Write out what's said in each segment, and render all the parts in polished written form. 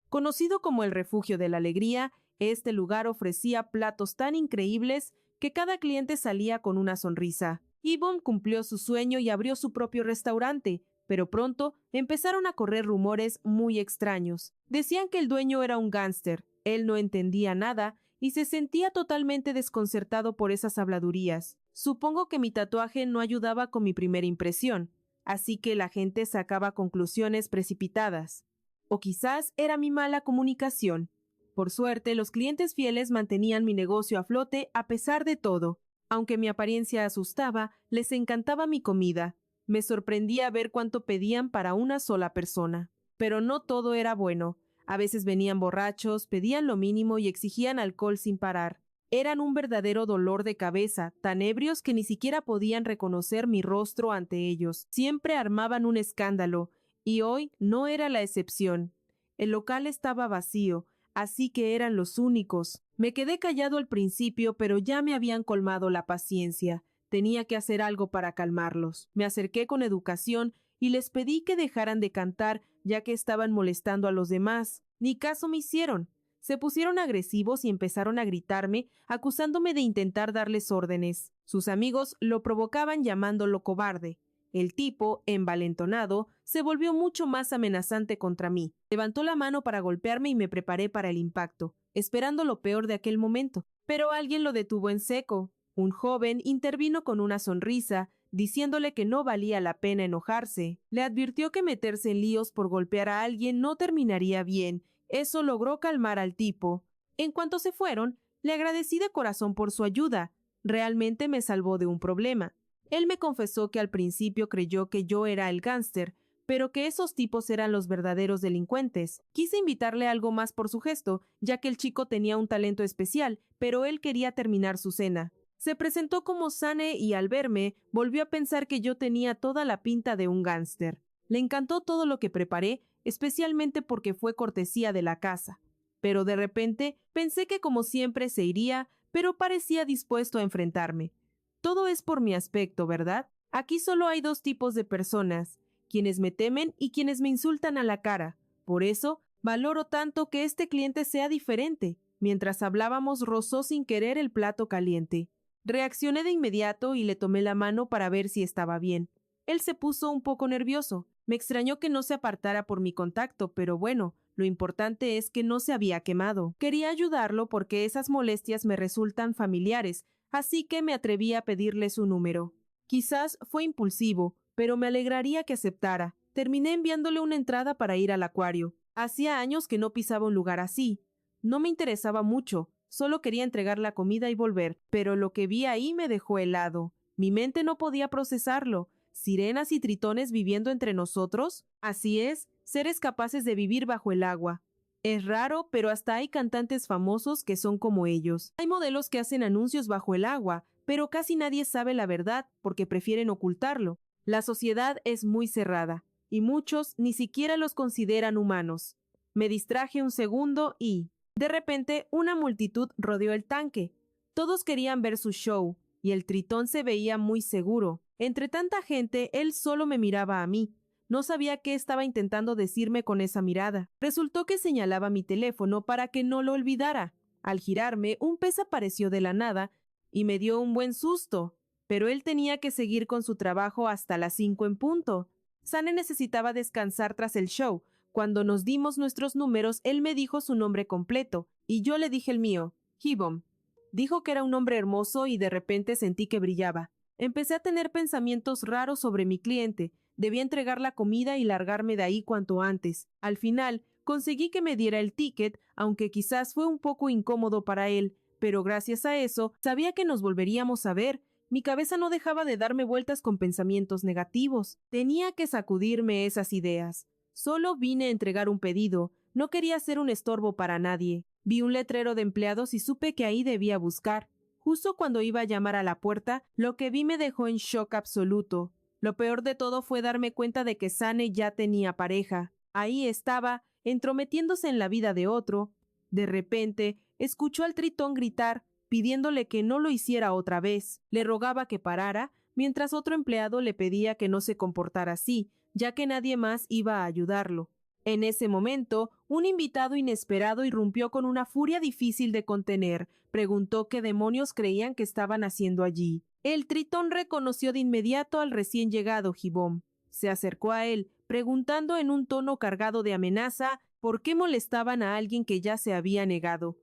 Conocido como el refugio de la alegría, este lugar ofrecía platos tan increíbles que cada cliente salía con una sonrisa. Gibbon cumplió su sueño y abrió su propio restaurante, pero pronto empezaron a correr rumores muy extraños. Decían que el dueño era un gángster, él no entendía nada y se sentía totalmente desconcertado por esas habladurías. Supongo que mi tatuaje no ayudaba con mi primera impresión, así que la gente sacaba conclusiones precipitadas. O quizás era mi mala comunicación. Por suerte, los clientes fieles mantenían mi negocio a flote a pesar de todo. Aunque mi apariencia asustaba, les encantaba mi comida. Me sorprendía ver cuánto pedían para una sola persona. Pero no todo era bueno. A veces venían borrachos, pedían lo mínimo y exigían alcohol sin parar. Eran un verdadero dolor de cabeza, tan ebrios que ni siquiera podían reconocer mi rostro ante ellos. Siempre armaban un escándalo, y hoy no era la excepción. El local estaba vacío, así que eran los únicos. Me quedé callado al principio, pero ya me habían colmado la paciencia. Tenía que hacer algo para calmarlos. Me acerqué con educación y les pedí que dejaran de cantar, ya que estaban molestando a los demás. Ni caso me hicieron. Se pusieron agresivos y empezaron a gritarme, acusándome de intentar darles órdenes. Sus amigos lo provocaban llamándolo cobarde. El tipo, envalentonado, se volvió mucho más amenazante contra mí. Levantó la mano para golpearme y me preparé para el impacto, esperando lo peor de aquel momento. Pero alguien lo detuvo en seco. Un joven intervino con una sonrisa, diciéndole que no valía la pena enojarse. Le advirtió que meterse en líos por golpear a alguien no terminaría bien. Eso logró calmar al tipo. En cuanto se fueron, le agradecí de corazón por su ayuda. Realmente me salvó de un problema. Él me confesó que al principio creyó que yo era el gángster, pero que esos tipos eran los verdaderos delincuentes. Quise invitarle algo más por su gesto, ya que el chico tenía un talento especial, pero él quería terminar su cena. Se presentó como Sane y al verme, volvió a pensar que yo tenía toda la pinta de un gángster. Le encantó todo lo que preparé, especialmente porque fue cortesía de la casa. Pero de repente pensé que como siempre se iría, pero parecía dispuesto a enfrentarme. Todo es por mi aspecto, ¿verdad? Aquí solo hay dos tipos de personas, quienes me temen y quienes me insultan a la cara. Por eso, valoro tanto que este cliente sea diferente. Mientras hablábamos, rozó sin querer el plato caliente. Reaccioné de inmediato y le tomé la mano para ver si estaba bien. Él se puso un poco nervioso. Me extrañó que no se apartara por mi contacto, pero bueno, lo importante es que no se había quemado. Quería ayudarlo porque esas molestias me resultan familiares, así que me atreví a pedirle su número. Quizás fue impulsivo, pero me alegraría que aceptara. Terminé enviándole una entrada para ir al acuario. Hacía años que no pisaba un lugar así. No me interesaba mucho, solo quería entregar la comida y volver, pero lo que vi ahí me dejó helado. Mi mente no podía procesarlo. ¿Sirenas y tritones viviendo entre nosotros? Así es, seres capaces de vivir bajo el agua. Es raro, pero hasta hay cantantes famosos que son como ellos. Hay modelos que hacen anuncios bajo el agua, pero casi nadie sabe la verdad porque prefieren ocultarlo. La sociedad es muy cerrada, y muchos ni siquiera los consideran humanos. Me distraje un segundo y, de repente, una multitud rodeó el tanque. Todos querían ver su show, y el tritón se veía muy seguro. Entre tanta gente, él solo me miraba a mí. No sabía qué estaba intentando decirme con esa mirada. Resultó que señalaba mi teléfono para que no lo olvidara. Al girarme, un pez apareció de la nada y me dio un buen susto. Pero él tenía que seguir con su trabajo hasta las 5 en punto. Sane necesitaba descansar tras el show. Cuando nos dimos nuestros números, él me dijo su nombre completo, y yo le dije el mío, Gibbon. Dijo que era un hombre hermoso y de repente sentí que brillaba. Empecé a tener pensamientos raros sobre mi cliente. Debía entregar la comida y largarme de ahí cuanto antes. Al final, conseguí que me diera el ticket, aunque quizás fue un poco incómodo para él, pero gracias a eso, sabía que nos volveríamos a ver. Mi cabeza no dejaba de darme vueltas con pensamientos negativos. Tenía que sacudirme esas ideas. Solo vine a entregar un pedido. No quería ser un estorbo para nadie. Vi un letrero de empleados y supe que ahí debía buscar. Justo cuando iba a llamar a la puerta, lo que vi me dejó en shock absoluto. Lo peor de todo fue darme cuenta de que Sane ya tenía pareja. Ahí estaba, entrometiéndose en la vida de otro. De repente, escuchó al tritón gritar, pidiéndole que no lo hiciera otra vez. Le rogaba que parara, mientras otro empleado le pedía que no se comportara así, ya que nadie más iba a ayudarlo. En ese momento, un invitado inesperado irrumpió con una furia difícil de contener. Preguntó qué demonios creían que estaban haciendo allí. El tritón reconoció de inmediato al recién llegado Gibón. Se acercó a él, preguntando en un tono cargado de amenaza por qué molestaban a alguien que ya se había negado.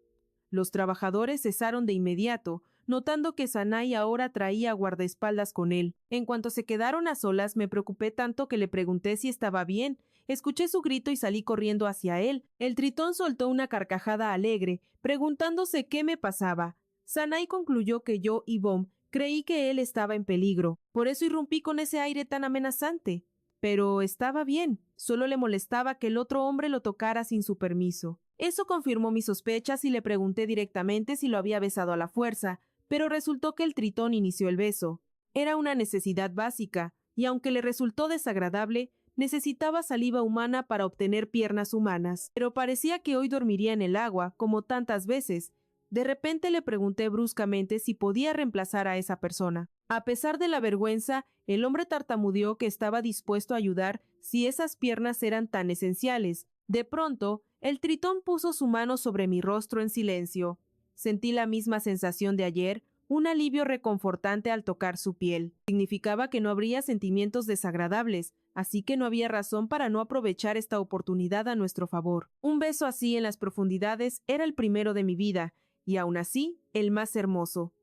Los trabajadores cesaron de inmediato, notando que Sanai ahora traía guardaespaldas con él. En cuanto se quedaron a solas, me preocupé tanto que le pregunté si estaba bien. Escuché su grito y salí corriendo hacia él. El tritón soltó una carcajada alegre, preguntándose qué me pasaba. Sanai concluyó que yo y Bom creí que él estaba en peligro. Por eso irrumpí con ese aire tan amenazante. Pero estaba bien. Solo le molestaba que el otro hombre lo tocara sin su permiso. Eso confirmó mis sospechas y le pregunté directamente si lo había besado a la fuerza, pero resultó que el tritón inició el beso. Era una necesidad básica, y aunque le resultó desagradable, necesitaba saliva humana para obtener piernas humanas. Pero parecía que hoy dormiría en el agua, como tantas veces. De repente le pregunté bruscamente si podía reemplazar a esa persona. A pesar de la vergüenza, el hombre tartamudeó que estaba dispuesto a ayudar si esas piernas eran tan esenciales. De pronto, el tritón puso su mano sobre mi rostro en silencio. Sentí la misma sensación de ayer, un alivio reconfortante al tocar su piel. Significaba que no habría sentimientos desagradables, así que no había razón para no aprovechar esta oportunidad a nuestro favor. Un beso así en las profundidades era el primero de mi vida, y aún así, el más hermoso.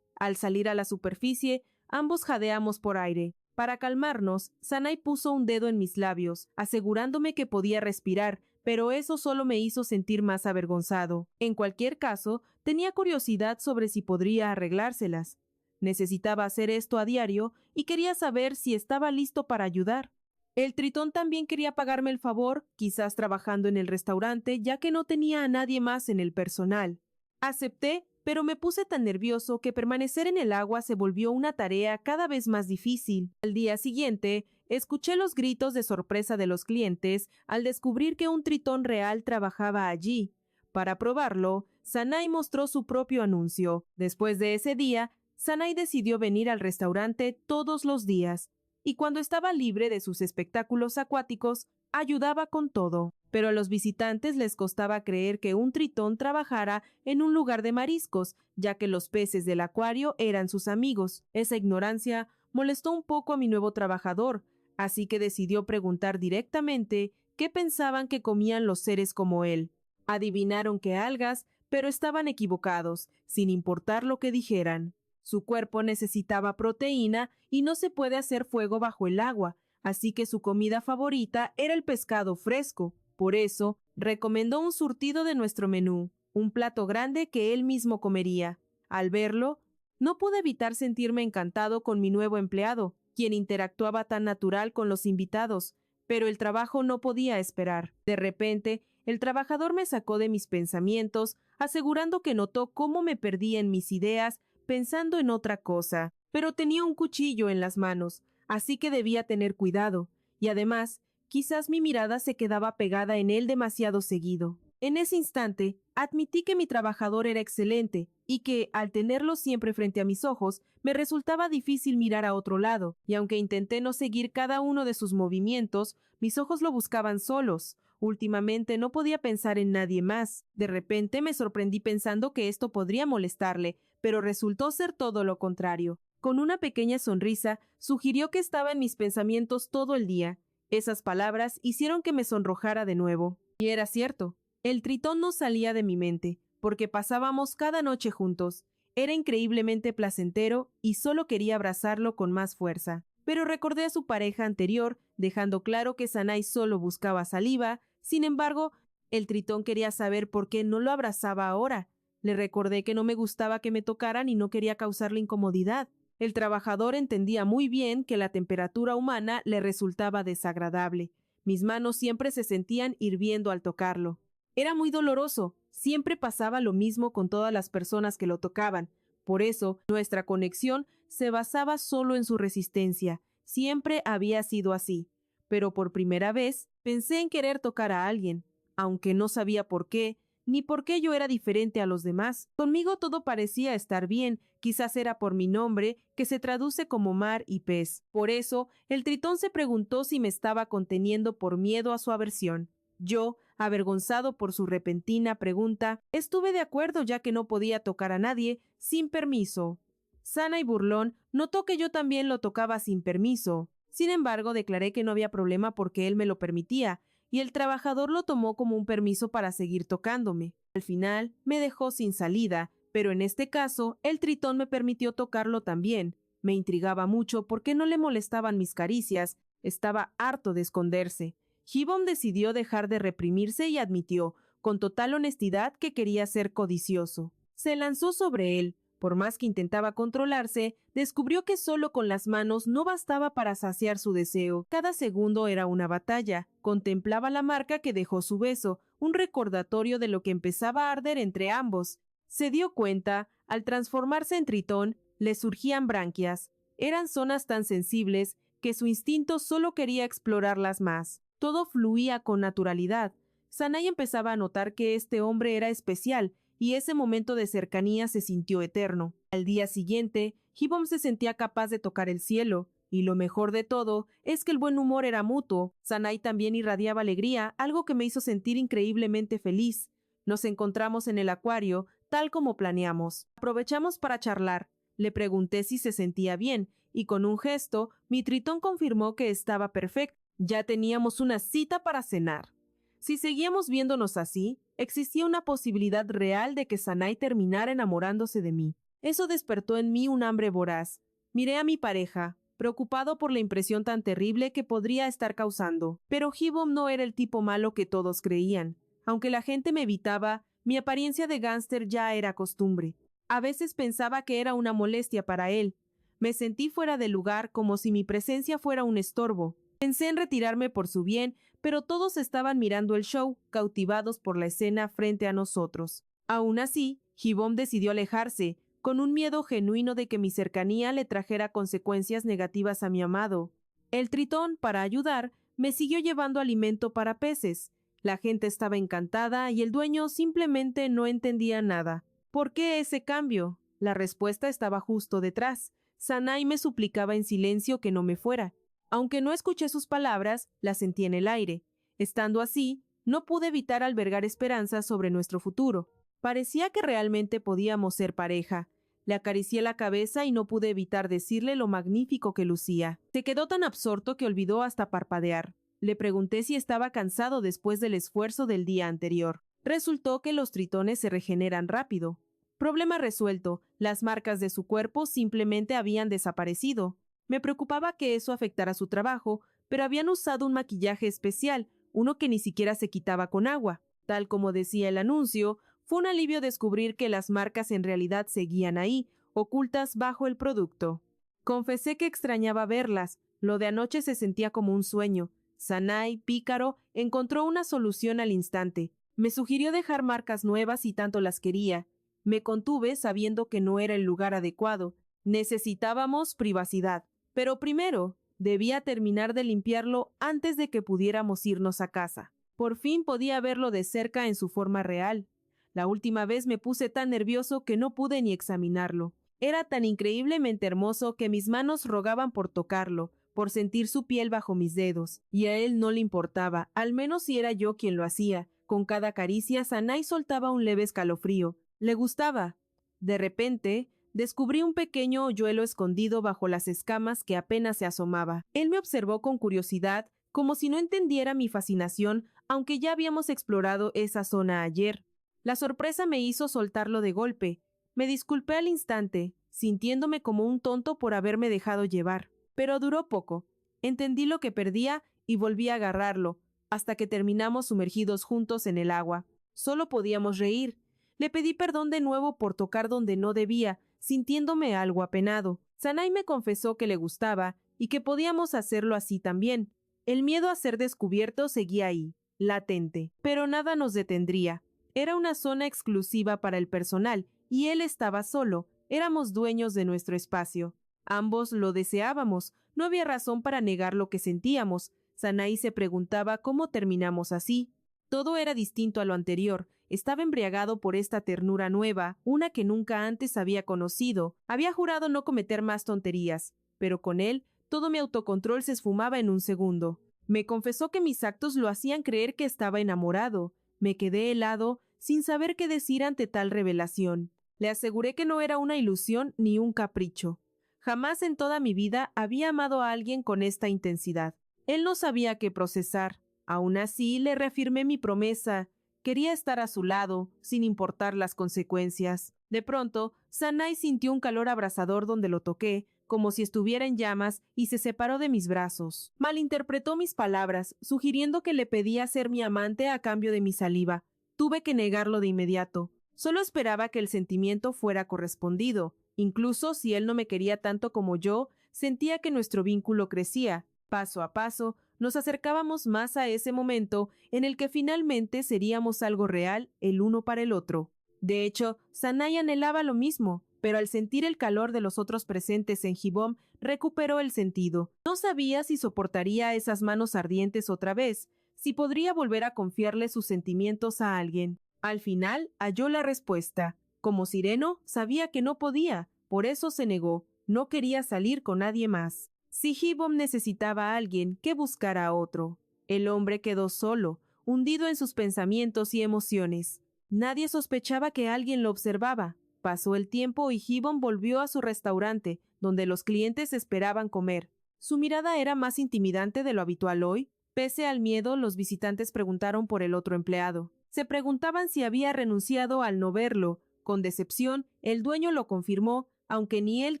Al salir a la superficie, ambos jadeamos por aire. Para calmarnos, Sanai puso un dedo en mis labios, asegurándome que podía respirar, pero eso solo me hizo sentir más avergonzado. En cualquier caso, tenía curiosidad sobre si podría arreglárselas. Necesitaba hacer esto a diario y quería saber si estaba listo para ayudar. El tritón también quería pagarme el favor, quizás trabajando en el restaurante, ya que no tenía a nadie más en el personal. Acepté, pero me puse tan nervioso que permanecer en el agua se volvió una tarea cada vez más difícil. Al día siguiente, escuché los gritos de sorpresa de los clientes al descubrir que un tritón real trabajaba allí. Para probarlo, Sanai mostró su propio anuncio. Después de ese día, Sanai decidió venir al restaurante todos los días, y cuando estaba libre de sus espectáculos acuáticos, ayudaba con todo. Pero a los visitantes les costaba creer que un tritón trabajara en un lugar de mariscos, ya que los peces del acuario eran sus amigos. Esa ignorancia molestó un poco a mi nuevo trabajador, así que decidió preguntar directamente qué pensaban que comían los seres como él. Adivinaron que algas, pero estaban equivocados, sin importar lo que dijeran. Su cuerpo necesitaba proteína y no se puede hacer fuego bajo el agua, así que su comida favorita era el pescado fresco. Por eso, recomendó un surtido de nuestro menú, un plato grande que él mismo comería. Al verlo, no pude evitar sentirme encantado con mi nuevo empleado, quien interactuaba tan natural con los invitados, pero el trabajo no podía esperar. De repente, el trabajador me sacó de mis pensamientos, asegurando que notó cómo me perdía en mis ideas, pensando en otra cosa. Pero tenía un cuchillo en las manos, así que debía tener cuidado, y además, quizás mi mirada se quedaba pegada en él demasiado seguido. En ese instante, admití que mi trabajador era excelente y que, al tenerlo siempre frente a mis ojos, me resultaba difícil mirar a otro lado, y aunque intenté no seguir cada uno de sus movimientos, mis ojos lo buscaban solos. Últimamente no podía pensar en nadie más. De repente me sorprendí pensando que esto podría molestarle, pero resultó ser todo lo contrario. Con una pequeña sonrisa, sugirió que estaba en mis pensamientos todo el día. Esas palabras hicieron que me sonrojara de nuevo. Y era cierto. El tritón no salía de mi mente, porque pasábamos cada noche juntos. Era increíblemente placentero y solo quería abrazarlo con más fuerza. Pero recordé a su pareja anterior, dejando claro que Sanai solo buscaba saliva. Sin embargo, el tritón quería saber por qué no lo abrazaba ahora. Le recordé que no me gustaba que me tocaran y no quería causarle incomodidad. El trabajador entendía muy bien que la temperatura humana le resultaba desagradable. Mis manos siempre se sentían hirviendo al tocarlo. Era muy doloroso. Siempre pasaba lo mismo con todas las personas que lo tocaban. Por eso, nuestra conexión se basaba solo en su resistencia. Siempre había sido así. Pero por primera vez pensé en querer tocar a alguien, aunque no sabía por qué, ni por qué yo era diferente a los demás. Conmigo todo parecía estar bien, quizás era por mi nombre, que se traduce como mar y pez. Por eso, el tritón se preguntó si me estaba conteniendo por miedo a su aversión. Yo, avergonzado por su repentina pregunta, estuve de acuerdo ya que no podía tocar a nadie sin permiso. Sana y burlón, notó que yo también lo tocaba sin permiso. Sin embargo, declaré que no había problema porque él me lo permitía, y el trabajador lo tomó como un permiso para seguir tocándome. Al final, me dejó sin salida, pero en este caso, el tritón me permitió tocarlo también. Me intrigaba mucho porque no le molestaban mis caricias, estaba harto de esconderse. Gibbon decidió dejar de reprimirse y admitió, con total honestidad, que quería ser codicioso. Se lanzó sobre él. Por más que intentaba controlarse, descubrió que solo con las manos no bastaba para saciar su deseo. Cada segundo era una batalla. Contemplaba la marca que dejó su beso, un recordatorio de lo que empezaba a arder entre ambos. Se dio cuenta, al transformarse en tritón, le surgían branquias. Eran zonas tan sensibles que su instinto solo quería explorarlas más. Todo fluía con naturalidad. Sanai empezaba a notar que este hombre era especial, y ese momento de cercanía se sintió eterno. Al día siguiente, Gibbon se sentía capaz de tocar el cielo, y lo mejor de todo es que el buen humor era mutuo. Sanai también irradiaba alegría, algo que me hizo sentir increíblemente feliz. Nos encontramos en el acuario, tal como planeamos. Aprovechamos para charlar. Le pregunté si se sentía bien, y con un gesto, mi tritón confirmó que estaba perfecto. Ya teníamos una cita para cenar. Si seguíamos viéndonos así, existía una posibilidad real de que Sanai terminara enamorándose de mí. Eso despertó en mí un hambre voraz. Miré a mi pareja, preocupado por la impresión tan terrible que podría estar causando. Pero Gibbon no era el tipo malo que todos creían. Aunque la gente me evitaba, mi apariencia de gánster ya era costumbre. A veces pensaba que era una molestia para él. Me sentí fuera de lugar, como si mi presencia fuera un estorbo. Pensé en retirarme por su bien, pero todos estaban mirando el show, cautivados por la escena frente a nosotros. Aún así, Gibbon decidió alejarse, con un miedo genuino de que mi cercanía le trajera consecuencias negativas a mi amado. El tritón, para ayudar, me siguió llevando alimento para peces. La gente estaba encantada y el dueño simplemente no entendía nada. ¿Por qué ese cambio? La respuesta estaba justo detrás. Sanai me suplicaba en silencio que no me fuera. Aunque no escuché sus palabras, las sentí en el aire. Estando así, no pude evitar albergar esperanzas sobre nuestro futuro. Parecía que realmente podíamos ser pareja. Le acaricié la cabeza y no pude evitar decirle lo magnífico que lucía. Se quedó tan absorto que olvidó hasta parpadear. Le pregunté si estaba cansado después del esfuerzo del día anterior. Resultó que los tritones se regeneran rápido. Problema resuelto, las marcas de su cuerpo simplemente habían desaparecido. Me preocupaba que eso afectara su trabajo, pero habían usado un maquillaje especial, uno que ni siquiera se quitaba con agua. Tal como decía el anuncio, fue un alivio descubrir que las marcas en realidad seguían ahí, ocultas bajo el producto. Confesé que extrañaba verlas. Lo de anoche se sentía como un sueño. Sanai, pícaro, encontró una solución al instante. Me sugirió dejar marcas nuevas si tanto las quería. Me contuve sabiendo que no era el lugar adecuado. Necesitábamos privacidad. Pero primero, debía terminar de limpiarlo antes de que pudiéramos irnos a casa. Por fin podía verlo de cerca en su forma real. La última vez me puse tan nervioso que no pude ni examinarlo. Era tan increíblemente hermoso que mis manos rogaban por tocarlo, por sentir su piel bajo mis dedos. Y a él no le importaba, al menos si era yo quien lo hacía. Con cada caricia, Sanai soltaba un leve escalofrío. Le gustaba. De repente, descubrí un pequeño hoyuelo escondido bajo las escamas que apenas se asomaba. Él me observó con curiosidad, como si no entendiera mi fascinación, aunque ya habíamos explorado esa zona ayer. La sorpresa me hizo soltarlo de golpe. Me disculpé al instante, sintiéndome como un tonto por haberme dejado llevar. Pero duró poco. Entendí lo que perdía y volví a agarrarlo, hasta que terminamos sumergidos juntos en el agua. Solo podíamos reír. Le pedí perdón de nuevo por tocar donde no debía, sintiéndome algo apenado. Sanai me confesó que le gustaba y que podíamos hacerlo así también. El miedo a ser descubierto seguía ahí, latente, pero nada nos detendría. Era una zona exclusiva para el personal y él estaba solo. Éramos dueños de nuestro espacio. Ambos lo deseábamos. No había razón para negar lo que sentíamos. Sanai se preguntaba cómo terminamos así. Todo era distinto a lo anterior. Estaba embriagado por esta ternura nueva, una que nunca antes había conocido. Había jurado no cometer más tonterías, pero con él todo mi autocontrol se esfumaba en un segundo. Me confesó que mis actos lo hacían creer que estaba enamorado. Me quedé helado, sin saber qué decir ante tal revelación. Le aseguré que no era una ilusión ni un capricho. Jamás en toda mi vida había amado a alguien con esta intensidad. Él no sabía qué procesar. Aún así, le reafirmé mi promesa. Quería estar a su lado, sin importar las consecuencias. De pronto, Sanai sintió un calor abrasador donde lo toqué, como si estuviera en llamas, y se separó de mis brazos. Malinterpretó mis palabras, sugiriendo que le pedía ser mi amante a cambio de mi saliva. Tuve que negarlo de inmediato. Solo esperaba que el sentimiento fuera correspondido. Incluso si él no me quería tanto como yo, sentía que nuestro vínculo crecía. Paso a paso, nos acercábamos más a ese momento en el que finalmente seríamos algo real el uno para el otro. De hecho, Sanai anhelaba lo mismo, pero al sentir el calor de los otros presentes en Hibom, recuperó el sentido. No sabía si soportaría esas manos ardientes otra vez, si podría volver a confiarle sus sentimientos a alguien. Al final, halló la respuesta. Como sireno, sabía que no podía, por eso se negó. No quería salir con nadie más. Si Hibom necesitaba a alguien, que buscara a otro. El hombre quedó solo, hundido en sus pensamientos y emociones. Nadie sospechaba que alguien lo observaba. Pasó el tiempo y Hibom volvió a su restaurante, donde los clientes esperaban comer. Su mirada era más intimidante de lo habitual hoy. Pese al miedo, los visitantes preguntaron por el otro empleado. Se preguntaban si había renunciado al no verlo. Con decepción, el dueño lo confirmó, aunque ni él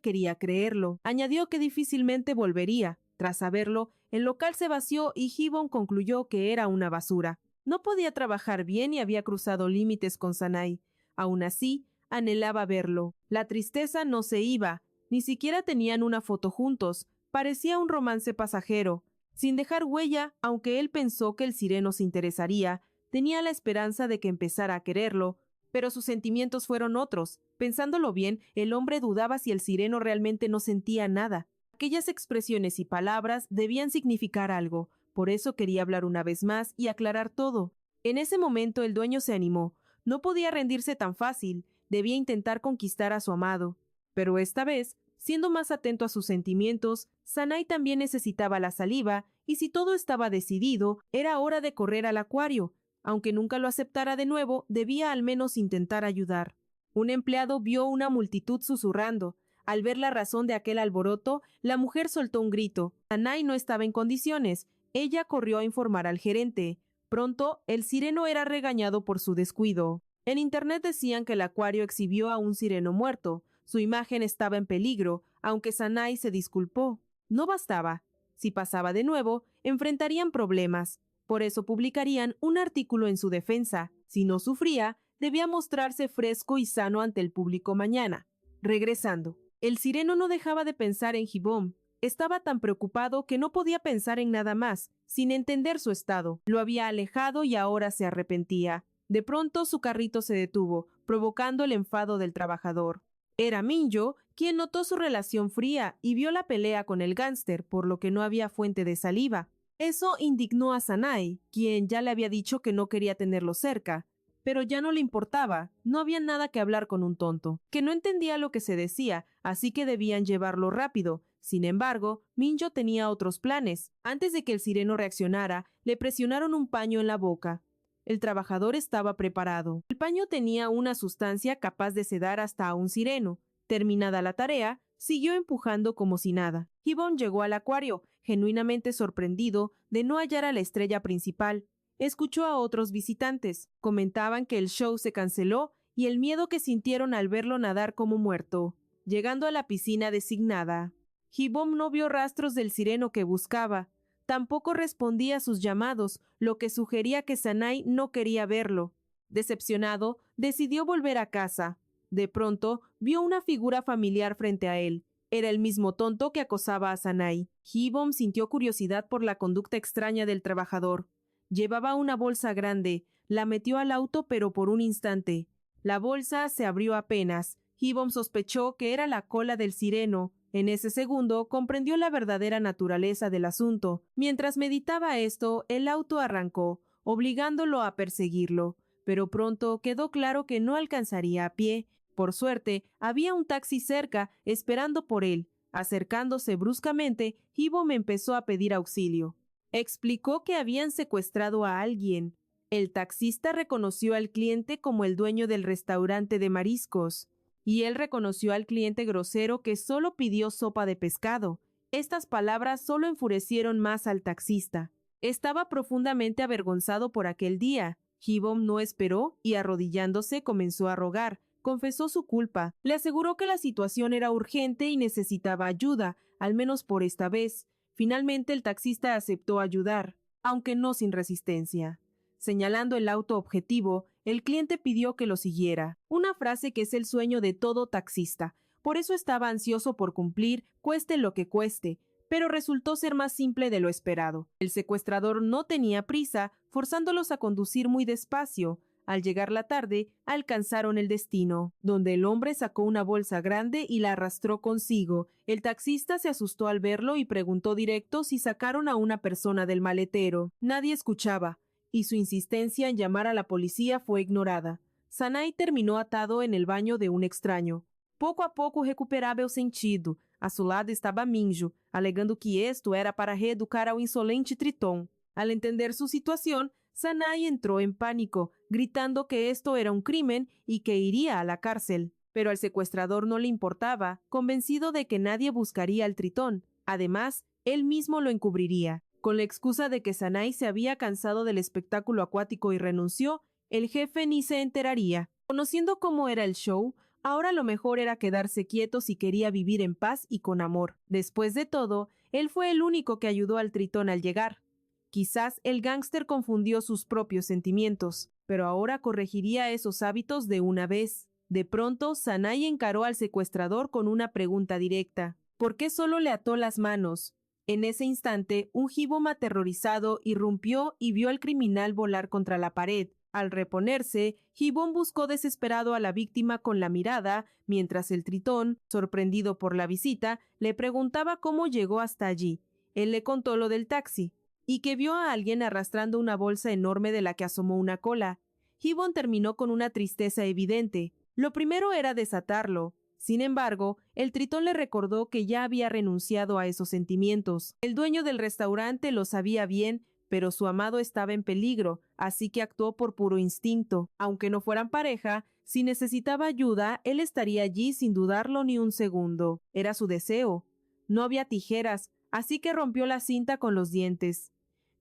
quería creerlo. Añadió que difícilmente volvería. Tras saberlo, el local se vació y Hibom concluyó que era una basura. No podía trabajar bien y había cruzado límites con Sanai. Aún así, anhelaba verlo. La tristeza no se iba. Ni siquiera tenían una foto juntos. Parecía un romance pasajero. Sin dejar huella, aunque él pensó que el sireno se interesaría, tenía la esperanza de que empezara a quererlo, pero sus sentimientos fueron otros. Pensándolo bien, el hombre dudaba si el sireno realmente no sentía nada. Aquellas expresiones y palabras debían significar algo, por eso quería hablar una vez más y aclarar todo. En ese momento el dueño se animó. No podía rendirse tan fácil, debía intentar conquistar a su amado. Pero esta vez, siendo más atento a sus sentimientos, Sanai también necesitaba la saliva, y si todo estaba decidido, era hora de correr al acuario. Aunque nunca lo aceptara de nuevo, debía al menos intentar ayudar. Un empleado vio una multitud susurrando. Al ver la razón de aquel alboroto, la mujer soltó un grito. Sanai no estaba en condiciones. Ella corrió a informar al gerente. Pronto, el sireno era regañado por su descuido. En internet decían que el acuario exhibió a un sireno muerto. Su imagen estaba en peligro, aunque Sanai se disculpó. No bastaba. Si pasaba de nuevo, enfrentarían problemas. Por eso publicarían un artículo en su defensa. Si no sufría, debía mostrarse fresco y sano ante el público mañana. Regresando. El sireno no dejaba de pensar en Hibom. Estaba tan preocupado que no podía pensar en nada más, sin entender su estado. Lo había alejado y ahora se arrepentía. De pronto su carrito se detuvo, provocando el enfado del trabajador. Era Minjo quien notó su relación fría y vio la pelea con el gánster, por lo que no había fuente de saliva. Eso indignó a Sanai, quien ya le había dicho que no quería tenerlo cerca. Pero ya no le importaba, no había nada que hablar con un tonto, que no entendía lo que se decía, así que debían llevarlo rápido. Sin embargo, Minjo tenía otros planes. Antes de que el sireno reaccionara, le presionaron un paño en la boca. El trabajador estaba preparado. El paño tenía una sustancia capaz de sedar hasta a un sireno. Terminada la tarea, siguió empujando como si nada. Hibom llegó al acuario, genuinamente sorprendido de no hallar a la estrella principal. Escuchó a otros visitantes. Comentaban que el show se canceló y el miedo que sintieron al verlo nadar como muerto. Llegando a la piscina designada, Hibom no vio rastros del sireno que buscaba. Tampoco respondía a sus llamados, lo que sugería que Sanai no quería verlo. Decepcionado, decidió volver a casa. De pronto, vio una figura familiar frente a él. Era el mismo tonto que acosaba a Sanai. Hibom sintió curiosidad por la conducta extraña del trabajador. Llevaba una bolsa grande. La metió al auto, pero por un instante. La bolsa se abrió apenas. Hibom sospechó que era la cola del sireno. En ese segundo comprendió la verdadera naturaleza del asunto. Mientras meditaba esto, el auto arrancó, obligándolo a perseguirlo. Pero pronto quedó claro que no alcanzaría a pie. Por suerte, había un taxi cerca, esperando por él. Acercándose bruscamente, Hibom empezó a pedir auxilio. Explicó que habían secuestrado a alguien. El taxista reconoció al cliente como el dueño del restaurante de mariscos, y él reconoció al cliente grosero que solo pidió sopa de pescado. Estas palabras solo enfurecieron más al taxista. Estaba profundamente avergonzado por aquel día. Gibbon no esperó y, arrodillándose, comenzó a rogar. Confesó su culpa. Le aseguró que la situación era urgente y necesitaba ayuda, al menos por esta vez. Finalmente el taxista aceptó ayudar, aunque no sin resistencia. Señalando el auto objetivo, el cliente pidió que lo siguiera, una frase que es el sueño de todo taxista. Por eso estaba ansioso por cumplir, cueste lo que cueste, pero resultó ser más simple de lo esperado. El secuestrador no tenía prisa, forzándolos a conducir muy despacio. Al llegar la tarde, alcanzaron el destino, donde el hombre sacó una bolsa grande y la arrastró consigo. El taxista se asustó al verlo y preguntó directo si sacaron a una persona del maletero. Nadie escuchaba, y su insistencia en llamar a la policía fue ignorada. Sanai terminó atado en el baño de un extraño. Pouco a pouco recuperaba el sentido. A su lado estaba Minjo, alegando que esto era para reeducar ao insolente Tritón. Al entender su situación, Sanai entró en pánico, gritando que esto era un crimen y que iría a la cárcel. Pero al secuestrador no le importaba, convencido de que nadie buscaría al Tritón. Además, él mismo lo encubriría. Con la excusa de que Sanai se había cansado del espectáculo acuático y renunció, el jefe ni se enteraría. Conociendo cómo era el show, ahora lo mejor era quedarse quieto si quería vivir en paz y con amor. Después de todo, él fue el único que ayudó al Tritón al llegar. Quizás el gángster confundió sus propios sentimientos, pero ahora corregiría esos hábitos de una vez. De pronto, Sanai encaró al secuestrador con una pregunta directa. ¿Por qué solo le ató las manos? En ese instante, un Gibbon aterrorizado irrumpió y vio al criminal volar contra la pared. Al reponerse, Gibbon buscó desesperado a la víctima con la mirada, mientras el Tritón, sorprendido por la visita, le preguntaba cómo llegó hasta allí. Él le contó lo del taxi, y que vio a alguien arrastrando una bolsa enorme de la que asomó una cola. Gibbon terminó con una tristeza evidente. Lo primero era desatarlo. Sin embargo, el Tritón le recordó que ya había renunciado a esos sentimientos. El dueño del restaurante lo sabía bien, pero su amado estaba en peligro, así que actuó por puro instinto. Aunque no fueran pareja, si necesitaba ayuda, él estaría allí sin dudarlo ni un segundo. Era su deseo. No había tijeras, así que rompió la cinta con los dientes.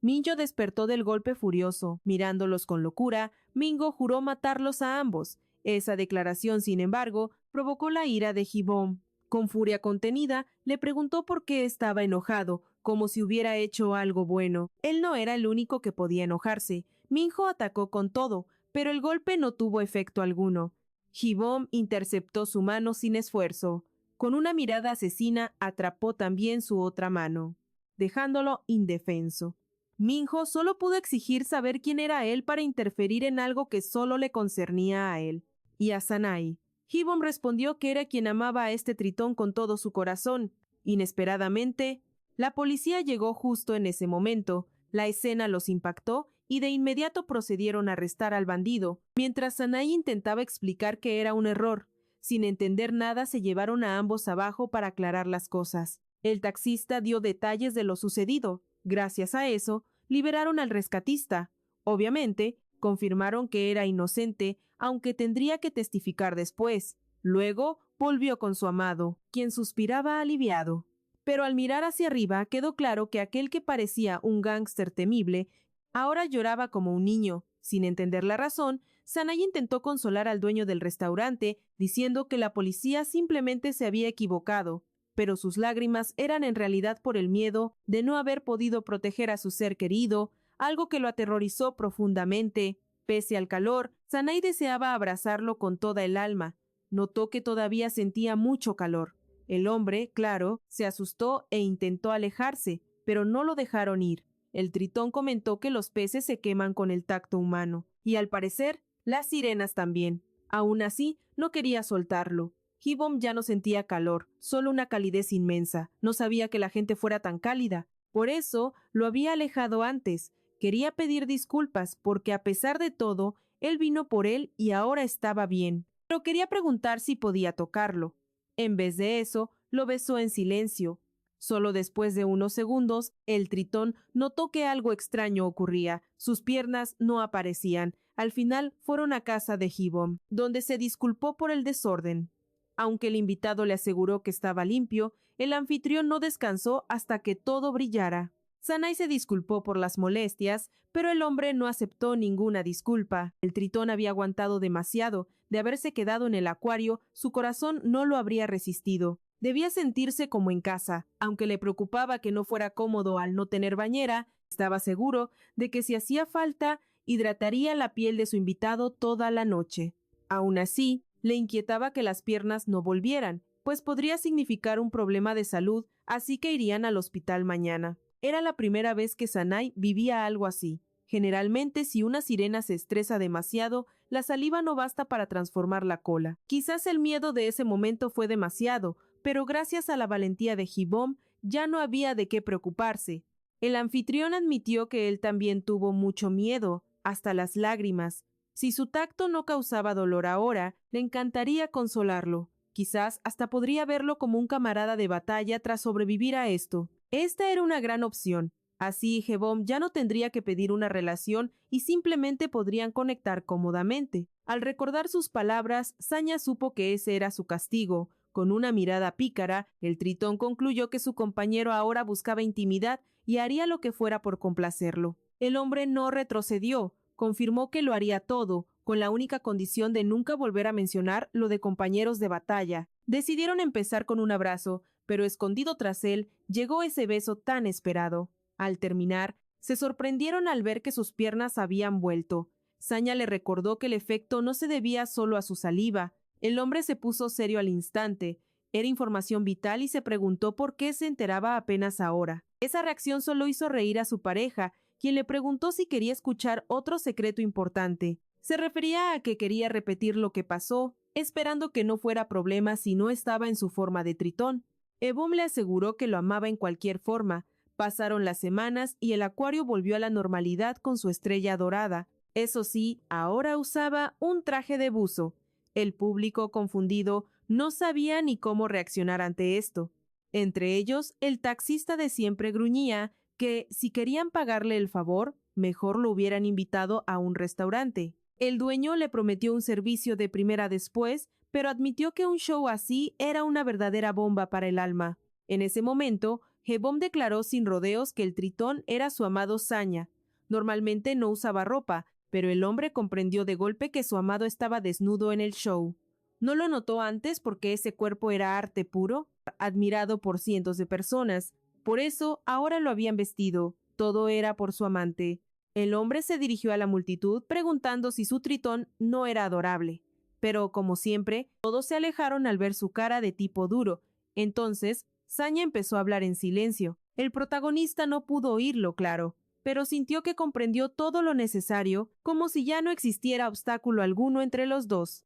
Minjo despertó del golpe furioso. Mirándolos con locura, Mingo juró matarlos a ambos. Esa declaración, sin embargo, provocó la ira de Gibbon. Con furia contenida, le preguntó por qué estaba enojado, como si hubiera hecho algo bueno. Él no era el único que podía enojarse. Minjo atacó con todo, pero el golpe no tuvo efecto alguno. Gibbon interceptó su mano sin esfuerzo. Con una mirada asesina, atrapó también su otra mano, dejándolo indefenso. Minjo solo pudo exigir saber quién era él para interferir en algo que solo le concernía a él y a Sanai. Gibbon respondió que era quien amaba a este Tritón con todo su corazón. Inesperadamente, la policía llegó justo en ese momento. La escena los impactó y de inmediato procedieron a arrestar al bandido, mientras Sanai intentaba explicar que era un error. Sin entender nada, se llevaron a ambos abajo para aclarar las cosas. El taxista dio detalles de lo sucedido. Gracias a eso, liberaron al rescatista. Obviamente, confirmaron que era inocente, aunque tendría que testificar después. Luego, volvió con su amado, quien suspiraba aliviado. Pero al mirar hacia arriba, quedó claro que aquel que parecía un gángster temible, ahora lloraba como un niño. Sin entender la razón, Sanai intentó consolar al dueño del restaurante, diciendo que la policía simplemente se había equivocado, pero sus lágrimas eran en realidad por el miedo de no haber podido proteger a su ser querido, algo que lo aterrorizó profundamente. Pese al calor, Sanai deseaba abrazarlo con toda el alma. Notó que todavía sentía mucho calor. El hombre, claro, se asustó e intentó alejarse, pero no lo dejaron ir. El Tritón comentó que los peces se queman con el tacto humano, y al parecer, las sirenas también. Aún así, no quería soltarlo. Gibbon ya no sentía calor, solo una calidez inmensa. No sabía que la gente fuera tan cálida. Por eso lo había alejado antes. Quería pedir disculpas porque a pesar de todo, él vino por él y ahora estaba bien. Pero quería preguntar si podía tocarlo. En vez de eso, lo besó en silencio. Solo después de unos segundos, el tritón notó que algo extraño ocurría. Sus piernas no aparecían. Al final fueron a casa de Gibbon, donde se disculpó por el desorden. Aunque el invitado le aseguró que estaba limpio, el anfitrión no descansó hasta que todo brillara. Sanai se disculpó por las molestias, pero el hombre no aceptó ninguna disculpa. El tritón había aguantado demasiado. De haberse quedado en el acuario, su corazón no lo habría resistido. Debía sentirse como en casa. Aunque le preocupaba que no fuera cómodo al no tener bañera, estaba seguro de que si hacía falta, hidrataría la piel de su invitado toda la noche. Aún así, le inquietaba que las piernas no volvieran, pues podría significar un problema de salud, así que irían al hospital mañana. Era la primera vez que Sanai vivía algo así. Generalmente, si una sirena se estresa demasiado, la saliva no basta para transformar la cola. Quizás el miedo de ese momento fue demasiado, pero gracias a la valentía de Gibbon, ya no había de qué preocuparse. El anfitrión admitió que él también tuvo mucho miedo, hasta las lágrimas. Si su tacto no causaba dolor ahora, le encantaría consolarlo. Quizás hasta podría verlo como un camarada de batalla tras sobrevivir a esto. Esta era una gran opción. Así Gibbon ya no tendría que pedir una relación y simplemente podrían conectar cómodamente. Al recordar sus palabras, Sanya supo que ese era su castigo. Con una mirada pícara, el tritón concluyó que su compañero ahora buscaba intimidad y haría lo que fuera por complacerlo. El hombre no retrocedió, confirmó que lo haría todo, con la única condición de nunca volver a mencionar lo de compañeros de batalla. Decidieron empezar con un abrazo, pero escondido tras él llegó ese beso tan esperado. Al terminar, se sorprendieron al ver que sus piernas habían vuelto. Sanya le recordó que el efecto no se debía solo a su saliva. El hombre se puso serio al instante. Era información vital y se preguntó por qué se enteraba apenas ahora. Esa reacción solo hizo reír a su pareja, quien le preguntó si quería escuchar otro secreto importante. Se refería a que quería repetir lo que pasó, esperando que no fuera problema si no estaba en su forma de tritón. Ebom le aseguró que lo amaba en cualquier forma. Pasaron las semanas y el acuario volvió a la normalidad con su estrella dorada. Eso sí, ahora usaba un traje de buzo. El público, confundido, no sabía ni cómo reaccionar ante esto. Entre ellos, el taxista de siempre gruñía que, si querían pagarle el favor, mejor lo hubieran invitado a un restaurante. El dueño le prometió un servicio de primera después, pero admitió que un show así era una verdadera bomba para el alma. En ese momento, Gibbon declaró sin rodeos que el tritón era su amado Sanya. Normalmente no usaba ropa, pero el hombre comprendió de golpe que su amado estaba desnudo en el show. No lo notó antes porque ese cuerpo era arte puro, admirado por cientos de personas. Por eso, ahora lo habían vestido. Todo era por su amante. El hombre se dirigió a la multitud preguntando si su tritón no era adorable. Pero, como siempre, todos se alejaron al ver su cara de tipo duro. Entonces, Sanya empezó a hablar en silencio. El protagonista no pudo oírlo, claro, pero sintió que comprendió todo lo necesario, como si ya no existiera obstáculo alguno entre los dos.